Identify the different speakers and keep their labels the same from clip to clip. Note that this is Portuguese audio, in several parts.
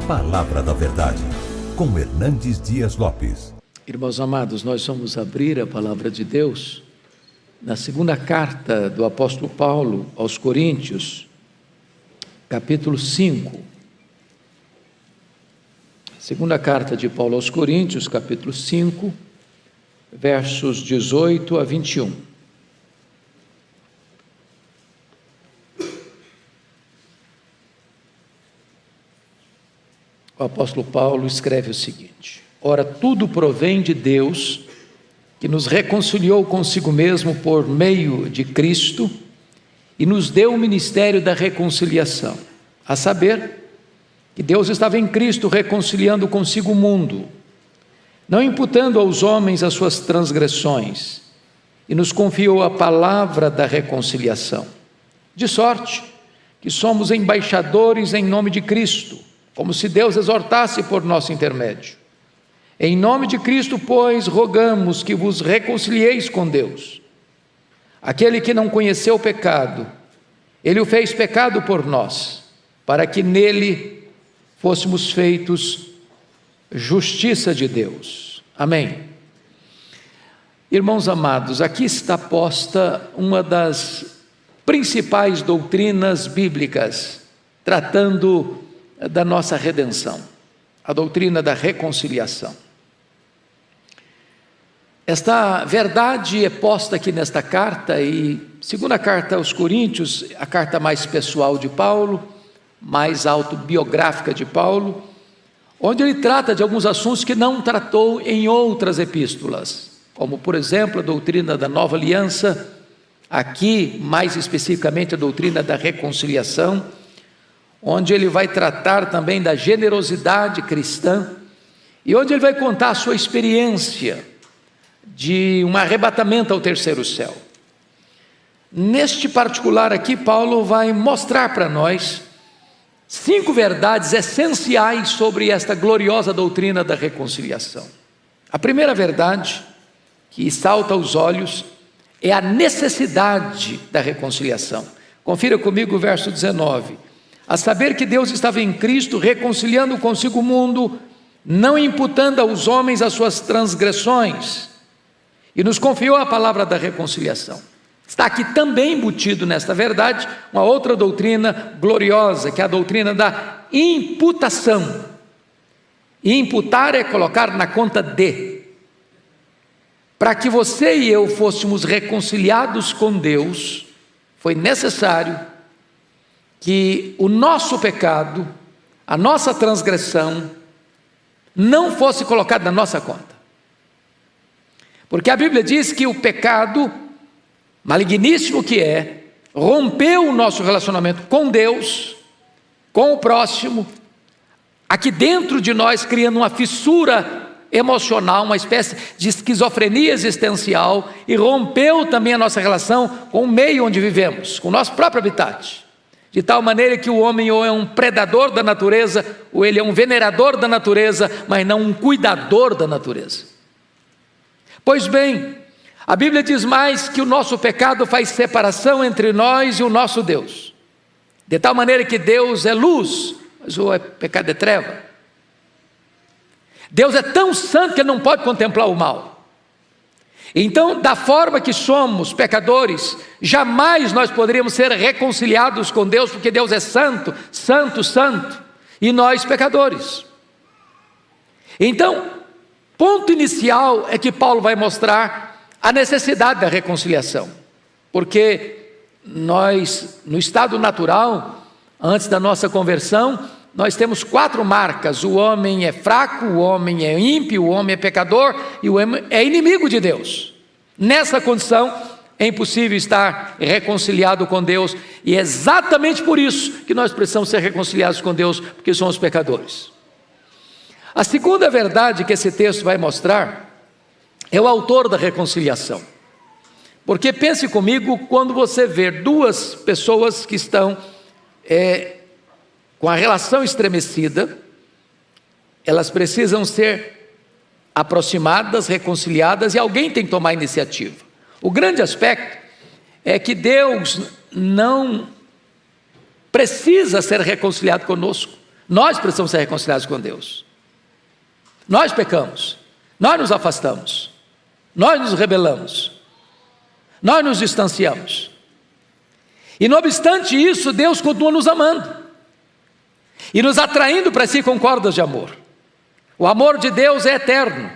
Speaker 1: Palavra da Verdade, com Hernandes Dias Lopes.
Speaker 2: Irmãos amados, nós vamos abrir a Palavra de Deus na segunda carta do apóstolo Paulo aos Coríntios, capítulo 5. Segunda carta de Paulo aos Coríntios, capítulo 5, versos 18 a 21. O apóstolo Paulo escreve o seguinte: ora, tudo provém de Deus, que nos reconciliou consigo mesmo por meio de Cristo e nos deu o ministério da reconciliação, a saber, que Deus estava em Cristo reconciliando consigo o mundo, não imputando aos homens as suas transgressões, e nos confiou a palavra da reconciliação, de sorte que somos embaixadores em nome de Cristo, como se Deus exortasse por nosso intermédio. Em nome de Cristo, pois, rogamos que vos reconcilieis com Deus. Aquele que não conheceu o pecado, Ele o fez pecado por nós, para que nele fôssemos feitos justiça de Deus. Amém. Irmãos amados, aqui está posta uma das principais doutrinas bíblicas, tratando da nossa redenção, a doutrina da reconciliação. Esta verdade é posta aqui nesta carta, e segunda carta aos Coríntios, a carta mais pessoal de Paulo, mais autobiográfica de Paulo, onde ele trata de alguns assuntos que não tratou em outras epístolas, como por exemplo a doutrina da nova aliança, aqui mais especificamente a doutrina da reconciliação, onde ele vai tratar também da generosidade cristã, e onde ele vai contar a sua experiência de um arrebatamento ao terceiro céu. Neste particular aqui, Paulo vai mostrar para nós 5 verdades essenciais sobre esta gloriosa doutrina da reconciliação. A primeira verdade, que salta aos olhos, é a necessidade da reconciliação. Confira comigo o verso 19. A saber que Deus estava em Cristo reconciliando consigo o mundo, não imputando aos homens as suas transgressões, e nos confiou a palavra da reconciliação. Está aqui também embutido nesta verdade uma outra doutrina gloriosa, que é a doutrina da imputação. E imputar é colocar na conta de. Para que você e eu fôssemos reconciliados com Deus, foi necessário que o nosso pecado, a nossa transgressão, não fosse colocado na nossa conta. Porque a Bíblia diz que o pecado, maligníssimo que é, rompeu o nosso relacionamento com Deus, com o próximo, aqui dentro de nós, criando uma fissura emocional, uma espécie de esquizofrenia existencial, e rompeu também a nossa relação com o meio onde vivemos, com o nosso próprio habitat. De tal maneira que o homem ou é um predador da natureza, ou ele é um venerador da natureza, mas não um cuidador da natureza. Pois bem, a Bíblia diz mais que o nosso pecado faz separação entre nós e o nosso Deus. De tal maneira que Deus é luz, mas o pecado é treva. Deus é tão santo que Ele não pode contemplar o mal. Então, da forma que somos pecadores, jamais nós poderíamos ser reconciliados com Deus, porque Deus é santo, santo, santo, e nós pecadores. Então, ponto inicial é que Paulo vai mostrar a necessidade da reconciliação, porque nós, no estado natural, antes da nossa conversão, nós temos 4 marcas: o homem é fraco, o homem é ímpio, o homem é pecador e o homem é inimigo de Deus. Nessa condição é impossível estar reconciliado com Deus, e é exatamente por isso que nós precisamos ser reconciliados com Deus, porque somos pecadores. A segunda verdade que esse texto vai mostrar é o autor da reconciliação, porque pense comigo, quando você vê 2 pessoas que estão com a relação estremecida, elas precisam ser aproximadas, reconciliadas, e alguém tem que tomar a iniciativa. O grande aspecto é que Deus não precisa ser reconciliado conosco, Nós precisamos ser reconciliados com Deus. Nós pecamos, nós nos afastamos, nós nos rebelamos, nós nos distanciamos. E não obstante isso, Deus continua nos amando e nos atraindo para si com cordas de amor. O amor de Deus é eterno,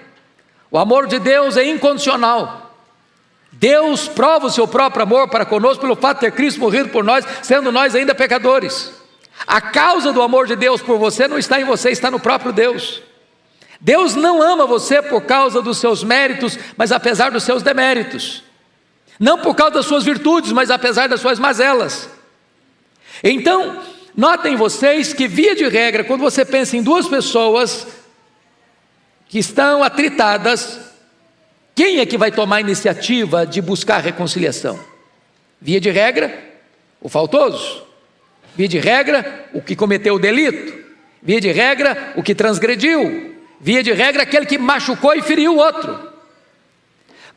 Speaker 2: o amor de Deus é incondicional. Deus prova o seu próprio amor para conosco pelo fato de ter Cristo morrido por nós, sendo nós ainda pecadores. A causa do amor de Deus por você não está em você, está no próprio Deus. Deus não ama você por causa dos seus méritos, mas apesar dos seus deméritos. Não por causa das suas virtudes, mas apesar das suas mazelas. Então, notem vocês que, via de regra, quando você pensa em duas pessoas que estão atritadas, quem é que vai tomar a iniciativa de buscar reconciliação? Via de regra, o faltoso. Via de regra, o que cometeu o delito. Via de regra, o que transgrediu. Via de regra, aquele que machucou e feriu o outro.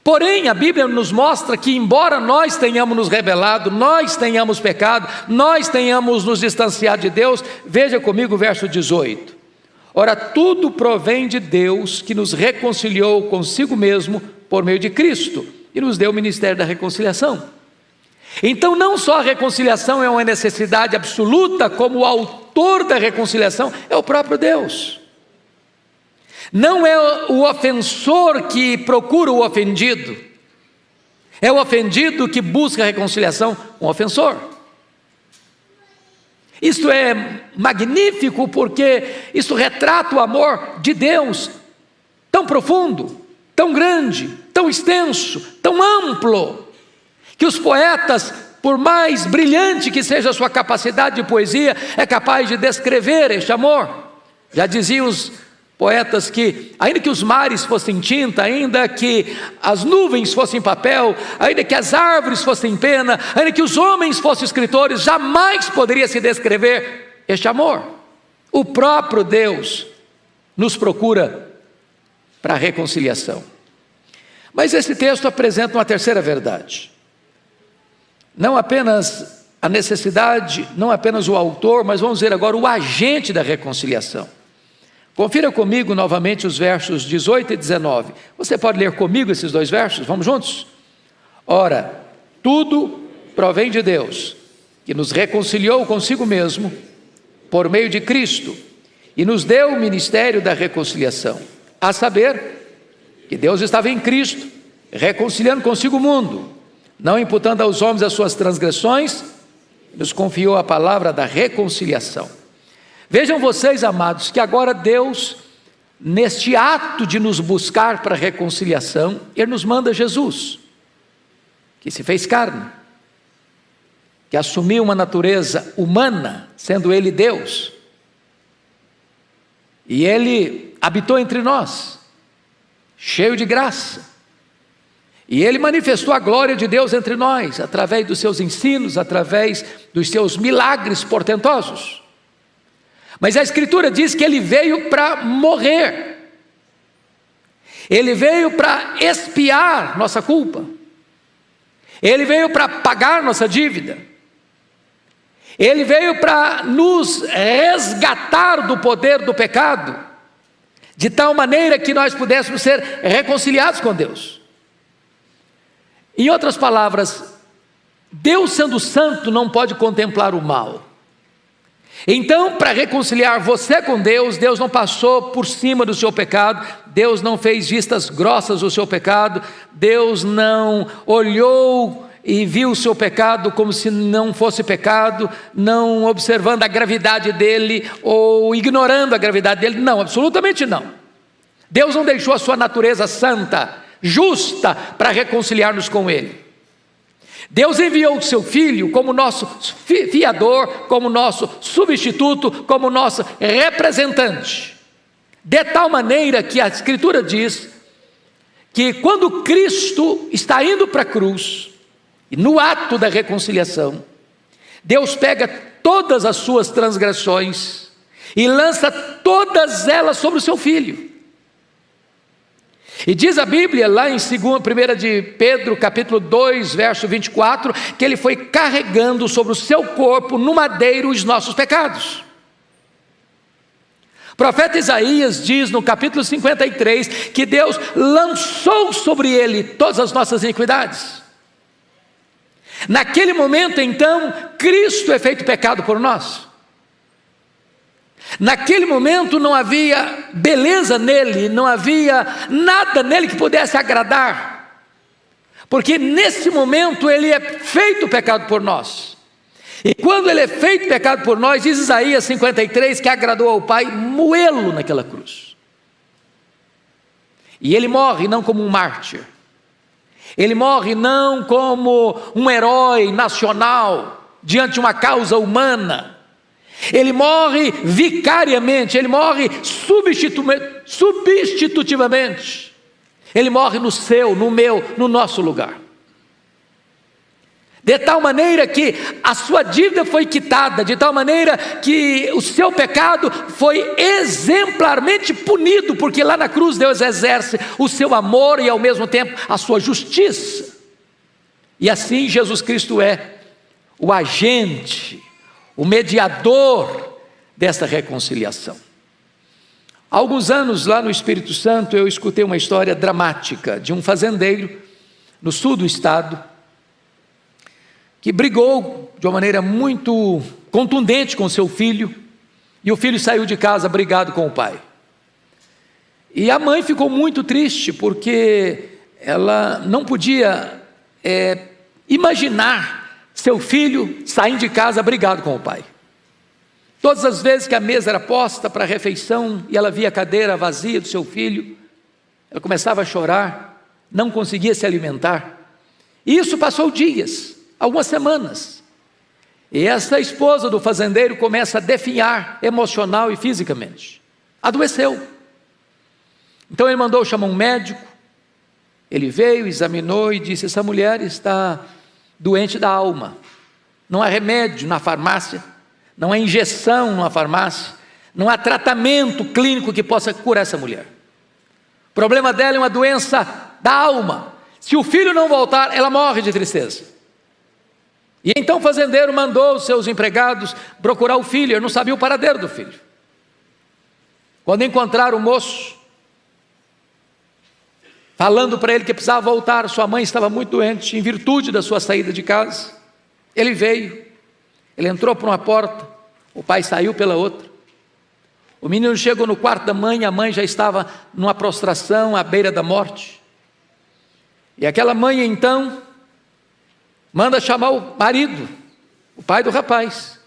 Speaker 2: Porém, a Bíblia nos mostra que, embora nós tenhamos nos rebelado, nós tenhamos pecado, nós tenhamos nos distanciado de Deus, veja comigo o verso 18. Ora, tudo provém de Deus, que nos reconciliou consigo mesmo por meio de Cristo e nos deu o ministério da reconciliação. Então, não só a reconciliação é uma necessidade absoluta, como o autor da reconciliação é o próprio Deus. Não é o ofensor que procura o ofendido, é o ofendido que busca a reconciliação com o ofensor. Isto é magnífico, porque isso retrata o amor de Deus, tão profundo, tão grande, tão extenso, tão amplo, que os poetas, por mais brilhante que seja a sua capacidade de poesia, é capaz de descrever este amor. Já diziam os poetas que, ainda que os mares fossem tinta, ainda que as nuvens fossem papel, ainda que as árvores fossem pena, ainda que os homens fossem escritores, jamais poderia se descrever este amor. O próprio Deus nos procura para a reconciliação. Mas esse texto apresenta uma terceira verdade. Não apenas a necessidade, não apenas o autor, mas vamos ver agora o agente da reconciliação. Confira comigo novamente os versos 18 e 19. Você pode ler comigo esses dois versos? Vamos juntos? Ora, tudo provém de Deus, que nos reconciliou consigo mesmo, por meio de Cristo, e nos deu o ministério da reconciliação. A saber, que Deus estava em Cristo, reconciliando consigo o mundo, não imputando aos homens as suas transgressões, nos confiou a palavra da reconciliação. Vejam vocês, amados, que agora Deus, neste ato de nos buscar para a reconciliação, Ele nos manda Jesus, que se fez carne, que assumiu uma natureza humana, sendo Ele Deus, e Ele habitou entre nós, cheio de graça, e Ele manifestou a glória de Deus entre nós, através dos seus ensinos, através dos seus milagres portentosos. Mas a Escritura diz que Ele veio para morrer, Ele veio para expiar nossa culpa, Ele veio para pagar nossa dívida, Ele veio para nos resgatar do poder do pecado, de tal maneira que nós pudéssemos ser reconciliados com Deus. Em outras palavras, Deus sendo santo não pode contemplar o mal. Então, para reconciliar você com Deus, Deus não passou por cima do seu pecado, Deus não fez vistas grossas do seu pecado, Deus não olhou e viu o seu pecado como se não fosse pecado, não observando a gravidade dele ou ignorando a gravidade dele. Não, absolutamente não. Deus não deixou a sua natureza santa, justa, para reconciliar-nos com Ele. Deus enviou o seu Filho como nosso fiador, como nosso substituto, como nosso representante, de tal maneira que a Escritura diz que quando Cristo está indo para a cruz, e no ato da reconciliação, Deus pega todas as suas transgressões e lança todas elas sobre o seu Filho. E diz a Bíblia lá em 1 de Pedro, capítulo 2, verso 24, que Ele foi carregando sobre o seu corpo no madeiro os nossos pecados. O profeta Isaías diz no capítulo 53 que Deus lançou sobre ele todas as nossas iniquidades. Naquele momento, então, Cristo é feito pecado por nós. Naquele momento não havia beleza nele, não havia nada nele que pudesse agradar, porque nesse momento ele é feito pecado por nós. E quando ele é feito pecado por nós, diz Isaías 53 que agradou ao Pai moê-lo naquela cruz. E ele morre não como um mártir, ele morre não como um herói nacional diante de uma causa humana. Ele morre vicariamente, ele morre substitutivamente. Ele morre no seu, no meu, no nosso lugar. De tal maneira que a sua dívida foi quitada, de tal maneira que o seu pecado foi exemplarmente punido, porque lá na cruz Deus exerce o seu amor e ao mesmo tempo a sua justiça. E assim Jesus Cristo é o agente, o mediador dessa reconciliação. Há alguns anos lá no Espírito Santo eu escutei uma história dramática de um fazendeiro no sul do estado, que brigou de uma maneira muito contundente com seu filho, e o filho saiu de casa brigado com o pai. E a mãe ficou muito triste, porque ela não podia imaginar seu filho saindo de casa brigado com o pai. Todas as vezes que a mesa era posta para a refeição, e ela via a cadeira vazia do seu filho, ela começava a chorar, não conseguia se alimentar. E isso passou dias, algumas semanas, e essa esposa do fazendeiro começa a definhar emocional e fisicamente, adoeceu. Então ele mandou chamar um médico, ele veio, examinou e disse: essa mulher está doente da alma, não há remédio na farmácia, não há injeção numa farmácia, não há tratamento clínico que possa curar essa mulher. O problema dela é uma doença da alma, se o filho não voltar, ela morre de tristeza. E então o fazendeiro mandou os seus empregados procurar o filho. Ele não sabia o paradeiro do filho. Quando encontraram o moço, falando para ele que precisava voltar, sua mãe estava muito doente, em virtude da sua saída de casa, ele veio, ele entrou por uma porta, o pai saiu pela outra. O menino chegou no quarto da mãe, a mãe já estava numa prostração à beira da morte. E aquela mãe então manda chamar o marido, o pai do rapaz,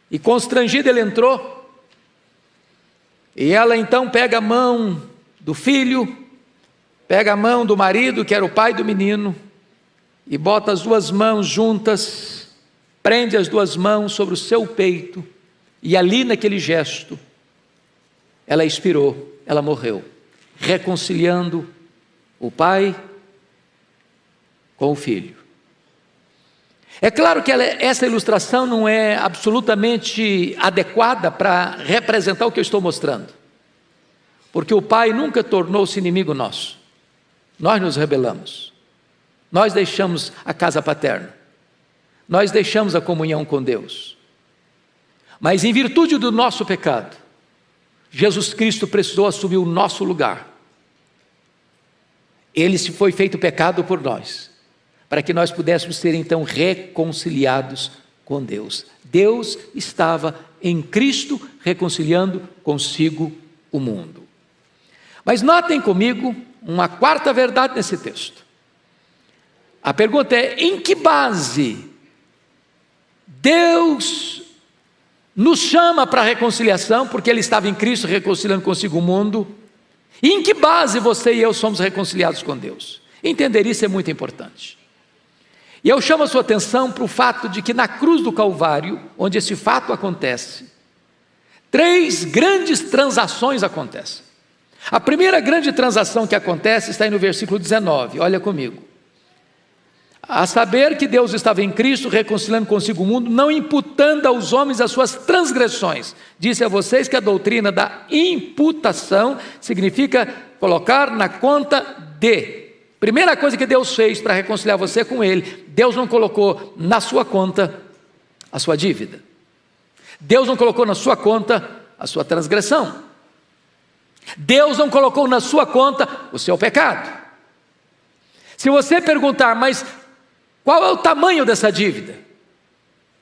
Speaker 2: e constrangido ele entrou, e ela então pega a mão do filho, pega a mão do marido, que era o pai do menino, e bota as duas mãos juntas, prende as duas mãos sobre o seu peito, e ali naquele gesto, ela expirou, ela morreu, reconciliando o pai com o filho. É claro que essa ilustração não é absolutamente adequada para representar o que eu estou mostrando, porque o pai nunca tornou-se inimigo nosso. Nós nos rebelamos, nós deixamos a casa paterna, nós deixamos a comunhão com Deus, mas em virtude do nosso pecado, Jesus Cristo precisou assumir o nosso lugar. Ele se foi feito pecado por nós, para que nós pudéssemos ser então reconciliados com Deus. Deus estava em Cristo reconciliando consigo o mundo. Mas notem comigo uma quarta verdade nesse texto. A pergunta é: em que base Deus nos chama para a reconciliação? Porque Ele estava em Cristo reconciliando consigo o mundo. E em que base você e eu somos reconciliados com Deus? Entender isso é muito importante. E eu chamo a sua atenção para o fato de que na cruz do Calvário, onde esse fato acontece, 3 grandes transações acontecem. A primeira grande transação que acontece está aí no versículo 19, olha comigo. A saber que Deus estava em Cristo reconciliando consigo o mundo, não imputando aos homens as suas transgressões. Disse a vocês que a doutrina da imputação significa colocar na conta de. Primeira coisa que Deus fez para reconciliar você com Ele, Deus não colocou na sua conta a sua dívida. Deus não colocou na sua conta a sua transgressão. Deus não colocou na sua conta o seu pecado. Se você perguntar, mas qual é o tamanho dessa dívida?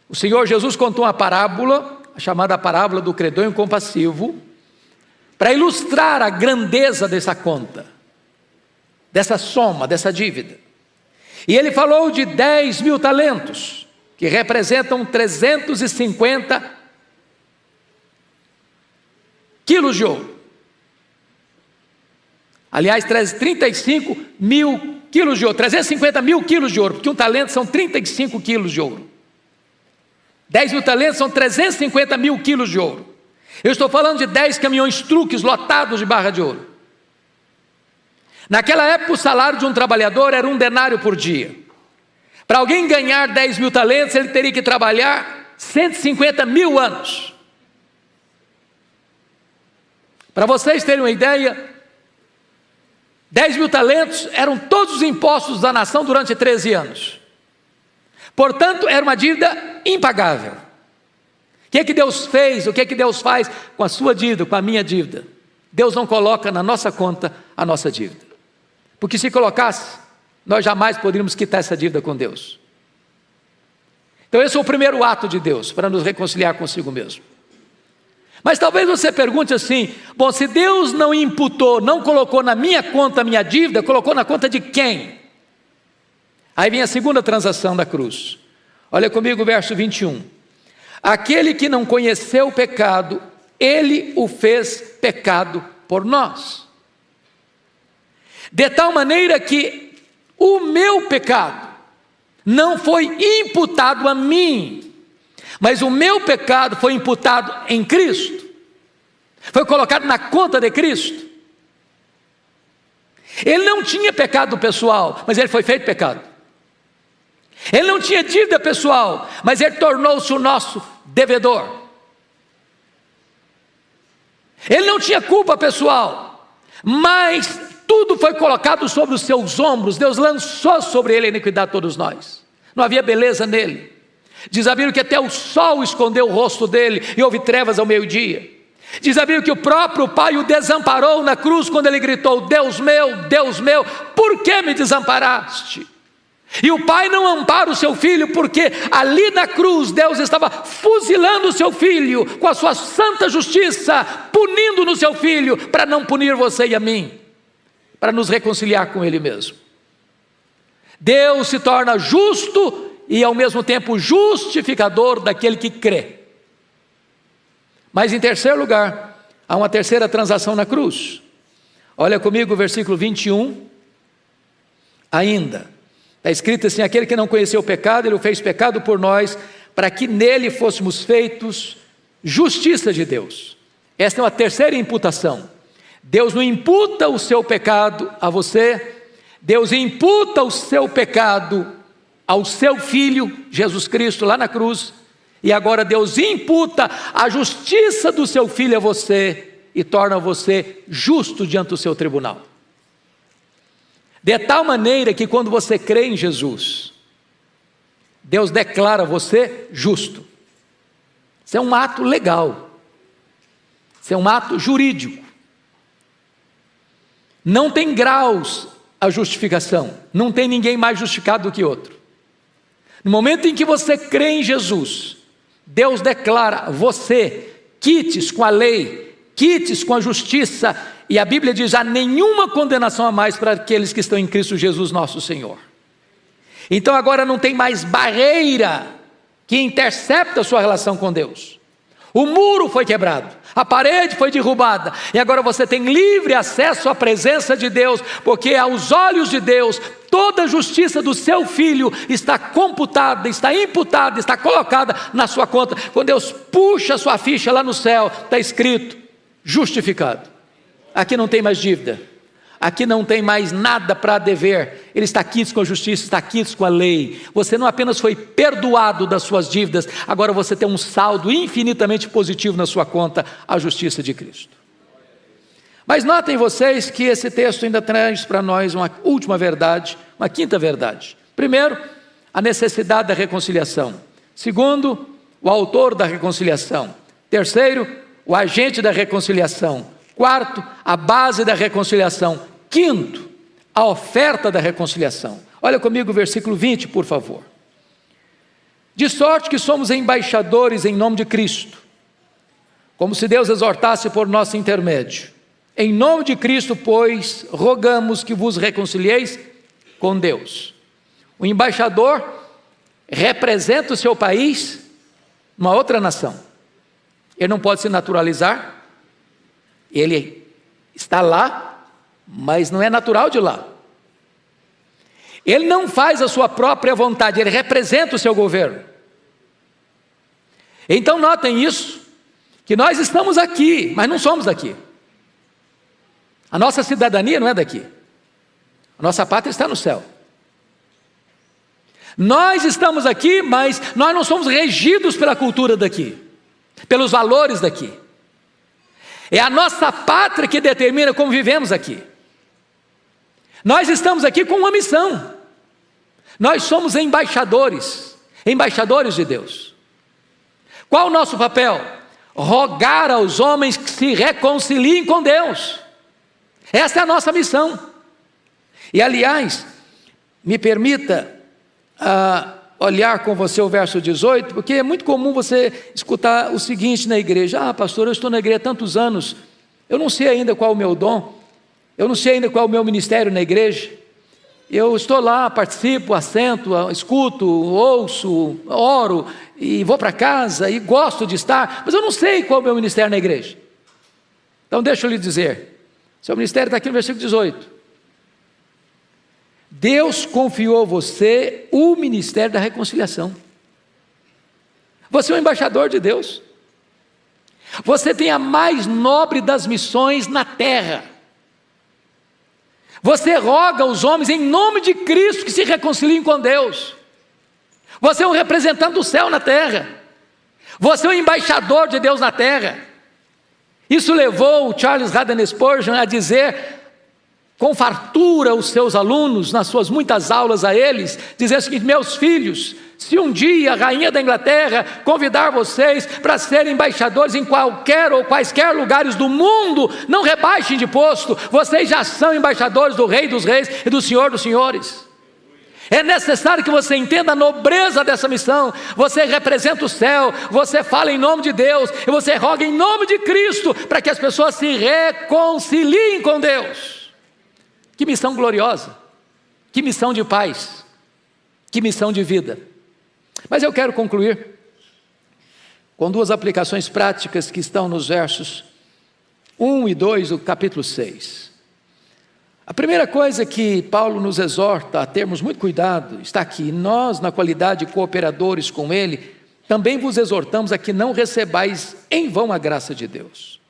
Speaker 2: O Senhor Jesus contou uma parábola, chamada parábola do credor incompassivo, para ilustrar a grandeza dessa conta, dessa soma, dessa dívida. E ele falou de 10.000 talentos, que representam 350 quilos de ouro. Aliás, 35 mil quilos de ouro, 350 mil quilos de ouro, porque um talento são 35 quilos de ouro. 10.000 talentos são 350 mil quilos de ouro. Eu estou falando de 10 caminhões truques lotados de barra de ouro. Naquela época o salário de um trabalhador era 1 denário por dia. Para alguém ganhar 10.000 talentos, ele teria que trabalhar 150 mil anos. Para vocês terem uma ideia, 10.000 talentos eram todos os impostos da nação durante 13 anos. Portanto, era uma dívida impagável. O que é que Deus fez? O que é que Deus faz com a sua dívida, com a minha dívida? Deus não coloca na nossa conta a nossa dívida. Porque se colocasse, nós jamais poderíamos quitar essa dívida com Deus. Então esse é o primeiro ato de Deus, para nos reconciliar consigo mesmo. Mas talvez você pergunte assim, bom, se Deus não imputou, não colocou na minha conta a minha dívida, colocou na conta de quem? Aí vem a segunda transação da cruz. Olha comigo o verso 21. Aquele que não conheceu o pecado, ele o fez pecado por nós. De tal maneira que o meu pecado não foi imputado a mim, mas o meu pecado foi imputado em Cristo. Foi colocado na conta de Cristo. Ele não tinha pecado pessoal, mas ele foi feito pecado. Ele não tinha dívida pessoal, mas ele tornou-se o nosso devedor. Ele não tinha culpa pessoal, mas tudo foi colocado sobre os seus ombros. Deus lançou sobre ele a iniquidade de todos nós. Não havia beleza nele. Diz a Bíblia que até o sol escondeu o rosto dele e houve trevas ao meio-dia. Diz a Bíblia que o próprio Pai o desamparou na cruz quando ele gritou: Deus meu, por que me desamparaste? E o pai não ampara o seu filho, porque ali na cruz Deus estava fuzilando o seu filho com a sua santa justiça, punindo no seu filho, para não punir você e a mim, para nos reconciliar com ele mesmo. Deus se torna justo e ao mesmo tempo justificador daquele que crê. Mas em terceiro lugar, há uma terceira transação na cruz. Olha comigo o versículo 21. Ainda está escrito assim: aquele que não conheceu o pecado, ele o fez pecado por nós, para que nele fôssemos feitos justiça de Deus. Esta é uma terceira imputação. Deus não imputa o seu pecado a você, Deus imputa o seu pecado ao seu Filho, Jesus Cristo, lá na cruz, e agora Deus imputa a justiça do seu Filho a você, e torna você justo diante do seu tribunal. De tal maneira que quando você crê em Jesus, Deus declara você justo. Isso é um ato legal. Isso é um ato jurídico. Não tem graus a justificação. Não tem ninguém mais justificado do que outro. No momento em que você crê em Jesus, Deus declara você quites com a lei, quites com a justiça, e a Bíblia diz: há nenhuma condenação a mais para aqueles que estão em Cristo Jesus nosso Senhor. Então agora não tem mais barreira que intercepta a sua relação com Deus. O muro foi quebrado, a parede foi derrubada, e agora você tem livre acesso à presença de Deus, porque aos olhos de Deus, toda a justiça do seu Filho está computada, está imputada, está colocada na sua conta. Quando Deus puxa a sua ficha lá no céu, está escrito: justificado. Aqui não tem mais dívida, aqui não tem mais nada para dever. Ele está quites com a justiça, está quites com a lei. Você não apenas foi perdoado das suas dívidas, agora você tem um saldo infinitamente positivo na sua conta, a justiça de Cristo. Mas notem vocês que esse texto ainda traz para nós uma última verdade, uma quinta verdade. Primeiro, a necessidade da reconciliação. Segundo, o autor da reconciliação. Terceiro, o agente da reconciliação. Quarto, a base da reconciliação. Quinto, a oferta da reconciliação. Olha comigo o versículo 20, por favor. De sorte que somos embaixadores em nome de Cristo, como se Deus exortasse por nosso intermédio. Em nome de Cristo, pois, rogamos que vos reconcilieis com Deus. O embaixador representa o seu país numa outra nação. Ele não pode se naturalizar, ele está lá, mas não é natural de lá. Ele não faz a sua própria vontade, ele representa o seu governo. Então notem isso, que nós estamos aqui, mas não somos daqui. A nossa cidadania não é daqui. A nossa pátria está no céu. Nós estamos aqui, mas nós não somos regidos pela cultura daqui, pelos valores daqui. É a nossa pátria que determina como vivemos aqui. Nós estamos aqui com uma missão. Nós somos embaixadores de Deus. Qual o nosso papel? Rogar aos homens que se reconciliem com Deus. Essa é a nossa missão. E aliás, me permita olhar com você o verso 18, porque é muito comum você escutar o seguinte na igreja: pastor, eu estou na igreja há tantos anos, eu não sei ainda qual é o meu dom, eu não sei ainda qual é o meu ministério na igreja, eu estou lá, participo, assento, escuto, ouço, oro, e vou para casa, e gosto de estar, mas eu não sei qual é o meu ministério na igreja. Então deixa eu lhe dizer, seu ministério está aqui no versículo 18. Deus confiou a você o ministério da reconciliação. Você é um embaixador de Deus. Você tem a mais nobre das missões na terra. Você roga aos homens em nome de Cristo que se reconciliem com Deus. Você é um representante do céu na terra. Você é um embaixador de Deus na terra. Isso levou o Charles Haddon Spurgeon a dizer com fartura os seus alunos, nas suas muitas aulas a eles, dizer o seguinte: meus filhos, se um dia a rainha da Inglaterra convidar vocês para serem embaixadores em qualquer ou quaisquer lugares do mundo, não rebaixem de posto, vocês já são embaixadores do Rei dos Reis e do Senhor dos Senhores. É necessário que você entenda a nobreza dessa missão. Você representa o céu, você fala em nome de Deus, e você roga em nome de Cristo, para que as pessoas se reconciliem com Deus. Que missão gloriosa, que missão de paz, que missão de vida. Mas eu quero concluir com duas aplicações práticas que estão nos versos 1 e 2 do capítulo 6. A primeira coisa que Paulo nos exorta a termos muito cuidado está aqui: nós, na qualidade de cooperadores com ele, também vos exortamos a que não recebais em vão a graça de Deus.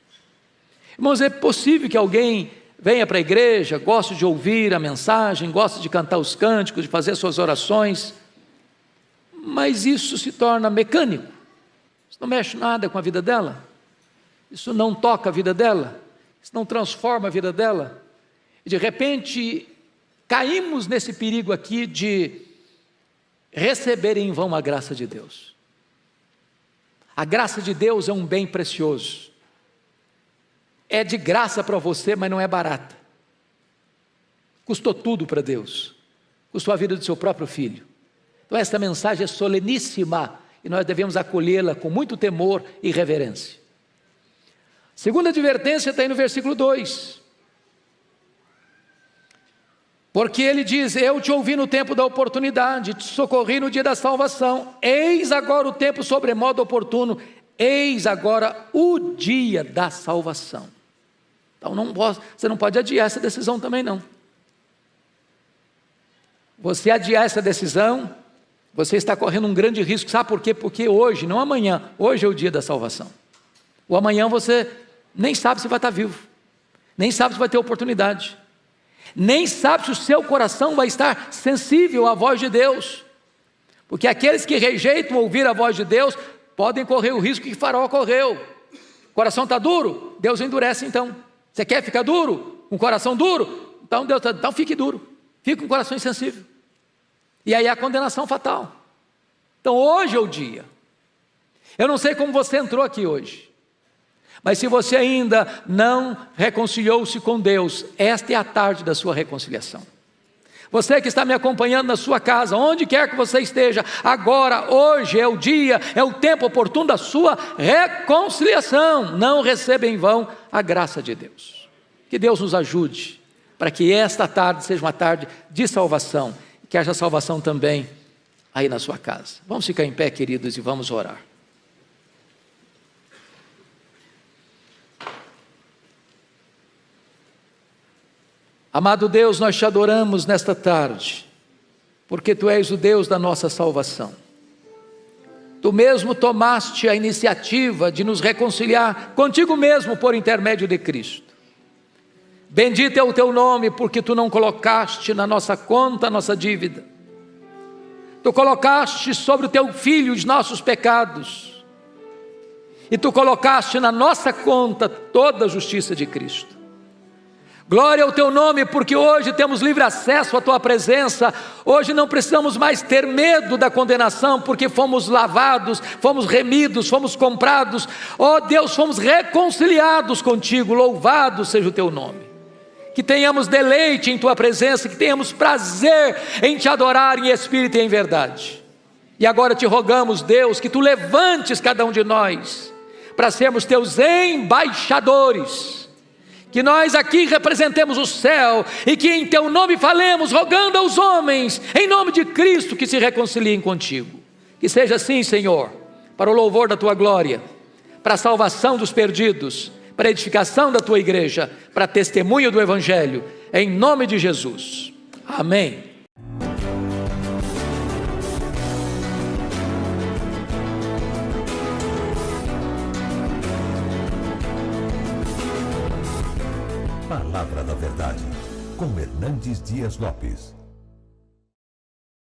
Speaker 2: Irmãos, é possível que alguém venha para a igreja, goste de ouvir a mensagem, goste de cantar os cânticos, de fazer suas orações, mas isso se torna mecânico, isso não mexe nada com a vida dela, isso não toca a vida dela, isso não transforma a vida dela, e de repente caímos nesse perigo aqui de receber em vão a graça de Deus. A graça de Deus é um bem precioso, é de graça para você, mas não é barata. Custou tudo para Deus, custou a vida do seu próprio filho. Então esta mensagem é soleníssima e nós devemos acolhê-la com muito temor e reverência. Segunda advertência está aí no versículo 2. Porque ele diz: eu te ouvi no tempo da oportunidade, te socorri no dia da salvação, eis agora o tempo sobremodo oportuno, eis agora o dia da salvação. Então você não pode adiar essa decisão também não. Você adiar essa decisão, você está correndo um grande risco. Sabe por quê? Porque hoje, não amanhã, hoje é o dia da salvação. O amanhã você nem sabe se vai estar vivo, nem sabe se vai ter oportunidade, nem sabe se o seu coração vai estar sensível à voz de Deus, porque aqueles que rejeitam ouvir a voz de Deus podem correr o risco que Faraó correu. O coração está duro, Deus endurece então. Você quer ficar duro? Com o coração duro? Então fique duro, fique com o coração insensível, e aí a condenação fatal. Então hoje é o dia. Eu não sei como você entrou aqui hoje, Mas se você ainda não reconciliou-se com Deus, esta é a tarde da sua reconciliação. Você que está me acompanhando na sua casa, onde quer que você esteja, agora, hoje é o dia, é o tempo oportuno da sua reconciliação. Não receba em vão a graça de Deus. Que Deus nos ajude para que esta tarde seja uma tarde de salvação, que haja salvação também aí na sua casa. Vamos ficar em pé, queridos, e vamos orar. Amado Deus, nós te adoramos nesta tarde, porque Tu és o Deus da nossa salvação. Tu mesmo tomaste a iniciativa de nos reconciliar contigo mesmo por intermédio de Cristo. Bendito é o Teu nome, porque Tu não colocaste na nossa conta a nossa dívida. Tu colocaste sobre o Teu Filho os nossos pecados. E Tu colocaste na nossa conta toda a justiça de Cristo. Glória ao Teu nome, porque hoje temos livre acesso à Tua presença. Hoje não precisamos mais ter medo da condenação, porque fomos lavados, fomos remidos, fomos comprados. Ó Deus, fomos reconciliados contigo. Louvado seja o Teu nome. Que tenhamos deleite em Tua presença, que tenhamos prazer em Te adorar em espírito e em verdade. E agora te rogamos, Deus, que Tu levantes cada um de nós para sermos Teus embaixadores. Que nós aqui representemos o céu e que em Teu nome falemos, rogando aos homens, em nome de Cristo, que se reconciliem contigo. Que seja assim, Senhor, para o louvor da Tua glória, para a salvação dos perdidos, para a edificação da Tua igreja, para testemunho do Evangelho, em nome de Jesus. Amém.
Speaker 1: Palavra da Verdade, com Hernandes Dias Lopes.